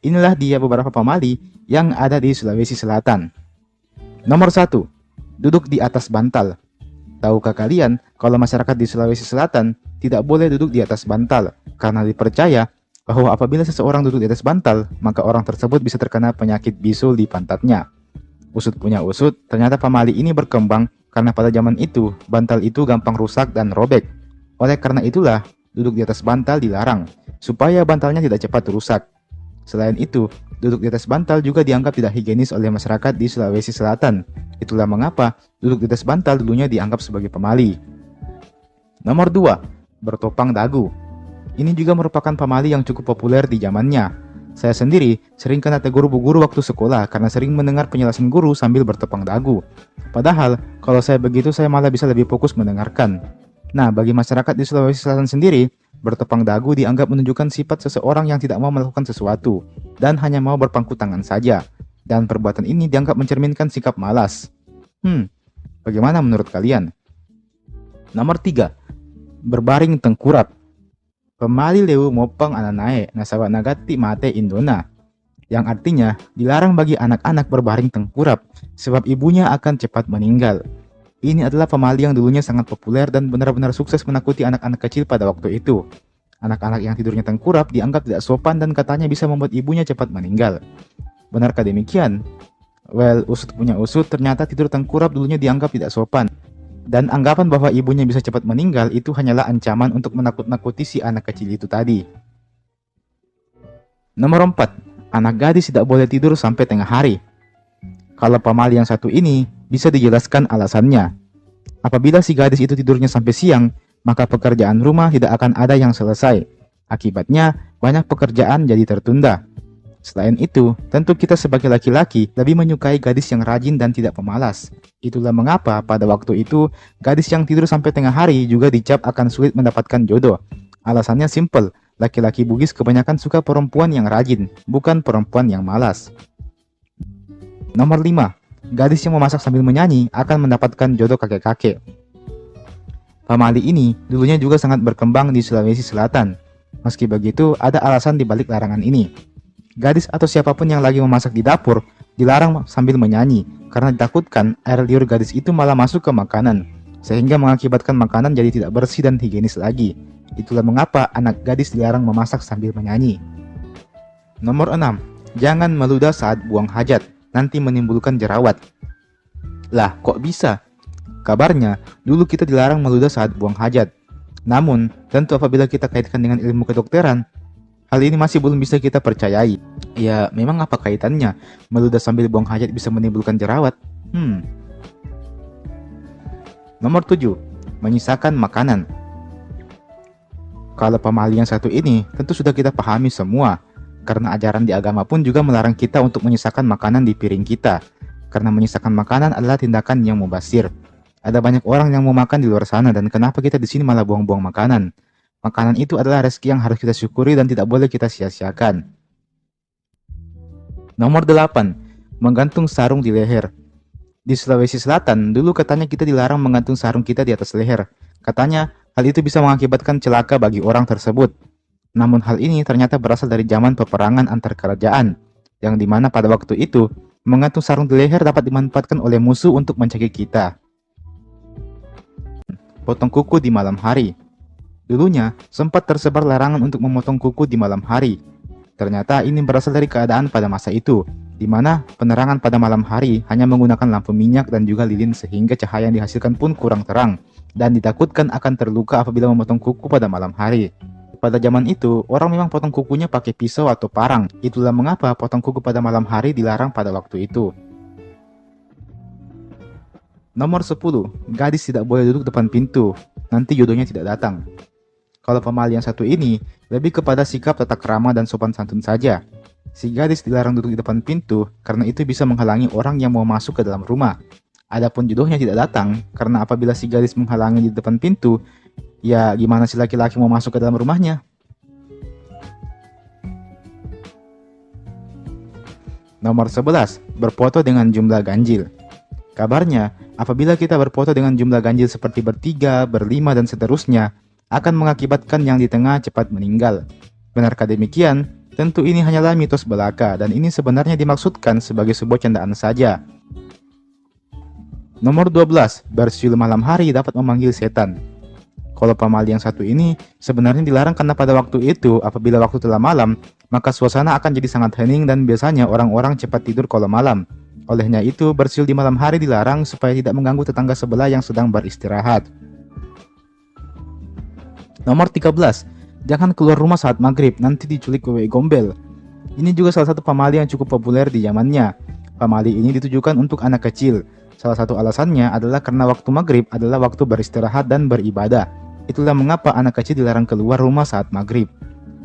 Inilah dia beberapa pamali yang ada di Sulawesi Selatan. Nomor 1. Duduk di atas bantal. Tahukah kalian kalau masyarakat di Sulawesi Selatan tidak boleh duduk di atas bantal karena dipercaya bahwa apabila seseorang duduk di atas bantal, maka orang tersebut bisa terkena penyakit bisul di pantatnya. Usut punya usut, ternyata pamali ini berkembang karena pada zaman itu, bantal itu gampang rusak dan robek. Oleh karena itulah, duduk di atas bantal dilarang, supaya bantalnya tidak cepat rusak. Selain itu, duduk di atas bantal juga dianggap tidak higienis oleh masyarakat di Sulawesi Selatan. Itulah mengapa duduk di atas bantal dulunya dianggap sebagai pamali. Nomor 2. Bertopang dagu. Ini juga merupakan pamali yang cukup populer di zamannya. Saya sendiri sering kena tegur bu guru waktu sekolah karena sering mendengar penjelasan guru sambil bertopang dagu. Padahal, kalau saya begitu saya malah bisa lebih fokus mendengarkan. Nah, bagi masyarakat di Sulawesi Selatan sendiri, bertopang dagu dianggap menunjukkan sifat seseorang yang tidak mau melakukan sesuatu dan hanya mau berpangku tangan saja. Dan perbuatan ini dianggap mencerminkan sikap malas. Bagaimana menurut kalian? Nomor 3. Berbaring tengkurap. Pemali lewu mopang ananae nasawa nagati mate indona, yang artinya dilarang bagi anak-anak berbaring tengkurap sebab ibunya akan cepat meninggal. Ini adalah pemali yang dulunya sangat populer dan benar-benar sukses menakuti anak-anak kecil pada waktu itu. Anak-anak yang tidurnya tengkurap dianggap tidak sopan dan katanya bisa membuat ibunya cepat meninggal. Benarkah demikian? Well, usut punya usut, ternyata tidur tengkurap dulunya dianggap tidak sopan. Dan anggapan bahwa ibunya bisa cepat meninggal itu hanyalah ancaman untuk menakut-nakuti si anak kecil itu tadi. Nomor 4. Anak gadis tidak boleh tidur sampai tengah hari. Kalau pamali yang satu ini bisa dijelaskan alasannya. Apabila si gadis itu tidurnya sampai siang, maka pekerjaan rumah tidak akan ada yang selesai. Akibatnya, banyak pekerjaan jadi tertunda. Selain itu, tentu kita sebagai laki-laki lebih menyukai gadis yang rajin dan tidak pemalas. Itulah mengapa pada waktu itu, gadis yang tidur sampai tengah hari juga dicap akan sulit mendapatkan jodoh. Alasannya simpel, laki-laki Bugis kebanyakan suka perempuan yang rajin, bukan perempuan yang malas. Nomor 5. Gadis yang memasak sambil menyanyi akan mendapatkan jodoh kakek-kakek. Pamali ini dulunya juga sangat berkembang di Sulawesi Selatan. Meski begitu, ada alasan di balik larangan ini. Gadis atau siapapun yang lagi memasak di dapur dilarang sambil menyanyi karena ditakutkan air liur gadis itu malah masuk ke makanan, sehingga mengakibatkan makanan jadi tidak bersih dan higienis lagi. Itulah mengapa anak gadis dilarang memasak sambil menyanyi. Nomor 6. Jangan meludah saat buang hajat, nanti menimbulkan jerawat. Lah, kok bisa? Kabarnya, dulu kita dilarang meludah saat buang hajat. Namun, tentu apabila kita kaitkan dengan ilmu kedokteran, hal ini masih belum bisa kita percayai. Ya, memang apa kaitannya meludah sambil buang hajat bisa menimbulkan jerawat? Nomor 7. Menyisakan makanan. Kalau pamali yang satu ini tentu sudah kita pahami semua, karena ajaran di agama pun juga melarang kita untuk menyisakan makanan di piring kita, karena menyisakan makanan adalah tindakan yang mubazir. Ada banyak orang yang mau makan di luar sana, dan kenapa kita di sini malah buang-buang makanan? Makanan itu adalah rezeki yang harus kita syukuri dan tidak boleh kita sia-siakan. Nomor 8. Menggantung sarung di leher. Di Sulawesi Selatan, dulu katanya kita dilarang menggantung sarung kita di atas leher. Katanya, hal itu bisa mengakibatkan celaka bagi orang tersebut. Namun hal ini ternyata berasal dari zaman peperangan antar kerajaan, yang dimana pada waktu itu, menggantung sarung di leher dapat dimanfaatkan oleh musuh untuk mencekik kita. Potong kuku di malam hari. Dulunya, sempat tersebar larangan untuk memotong kuku di malam hari. Ternyata ini berasal dari keadaan pada masa itu, di mana penerangan pada malam hari hanya menggunakan lampu minyak dan juga lilin sehingga cahaya yang dihasilkan pun kurang terang, dan ditakutkan akan terluka apabila memotong kuku pada malam hari. Pada zaman itu, orang memang potong kukunya pakai pisau atau parang. Itulah mengapa potong kuku pada malam hari dilarang pada waktu itu. Nomor 10. Gadis tidak boleh duduk depan pintu, nanti jodohnya tidak datang. Kalau pamali yang satu ini lebih kepada sikap tata krama dan sopan santun saja. Si gadis dilarang duduk di depan pintu karena itu bisa menghalangi orang yang mau masuk ke dalam rumah. Adapun jodohnya tidak datang karena apabila si gadis menghalangi di depan pintu, ya gimana si laki-laki mau masuk ke dalam rumahnya? Nomor 11. Berfoto dengan jumlah ganjil. Kabarnya, apabila kita berfoto dengan jumlah ganjil seperti bertiga, berlima, dan seterusnya, akan mengakibatkan yang di tengah cepat meninggal. Benarkah demikian? Tentu ini hanyalah mitos belaka dan ini sebenarnya dimaksudkan sebagai sebuah candaan saja. Nomor 12, bersiul malam hari dapat memanggil setan. Kalau pamali yang satu ini sebenarnya dilarang karena pada waktu itu apabila waktu telah malam, maka suasana akan jadi sangat hening dan biasanya orang-orang cepat tidur kalau malam. Olehnya itu, bersiul di malam hari dilarang supaya tidak mengganggu tetangga sebelah yang sedang beristirahat. Nomor 13, jangan keluar rumah saat maghrib, nanti diculik wewe gombel. Ini juga salah satu pamali yang cukup populer di zamannya. Pamali ini ditujukan untuk anak kecil. Salah satu alasannya adalah karena waktu maghrib adalah waktu beristirahat dan beribadah. Itulah mengapa anak kecil dilarang keluar rumah saat maghrib.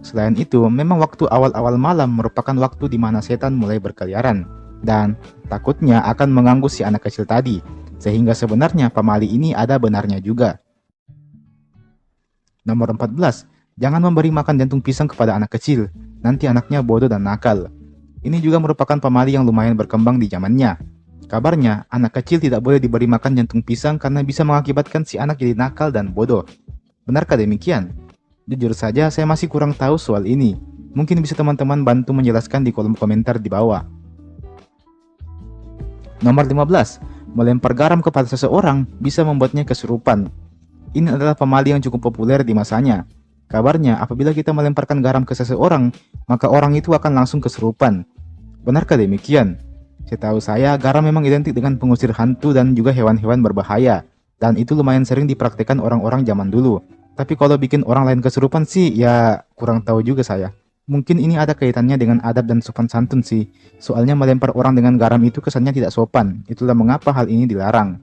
Selain itu, memang waktu awal-awal malam merupakan waktu di mana setan mulai berkeliaran. Dan takutnya akan mengganggu si anak kecil tadi. Sehingga sebenarnya pamali ini ada benarnya juga. Nomor 14, jangan memberi makan jantung pisang kepada anak kecil. Nanti anaknya bodoh dan nakal. Ini juga merupakan pamali yang lumayan berkembang di zamannya. Kabarnya, anak kecil tidak boleh diberi makan jantung pisang karena bisa mengakibatkan si anak jadi nakal dan bodoh. Benarkah demikian? Jujur saja, saya masih kurang tahu soal ini. Mungkin bisa teman-teman bantu menjelaskan di kolom komentar di bawah. Nomor 15, melempar garam kepada seseorang bisa membuatnya kesurupan. Ini adalah pamali yang cukup populer di masanya. Kabarnya, apabila kita melemparkan garam ke seseorang, maka orang itu akan langsung kesurupan. Benarkah demikian? Setahu saya, garam memang identik dengan pengusir hantu dan juga hewan-hewan berbahaya. Dan itu lumayan sering dipraktikkan orang-orang zaman dulu. Tapi kalau bikin orang lain kesurupan sih, ya kurang tahu juga saya. Mungkin ini ada kaitannya dengan adab dan sopan santun sih. Soalnya melempar orang dengan garam itu kesannya tidak sopan. Itulah mengapa hal ini dilarang.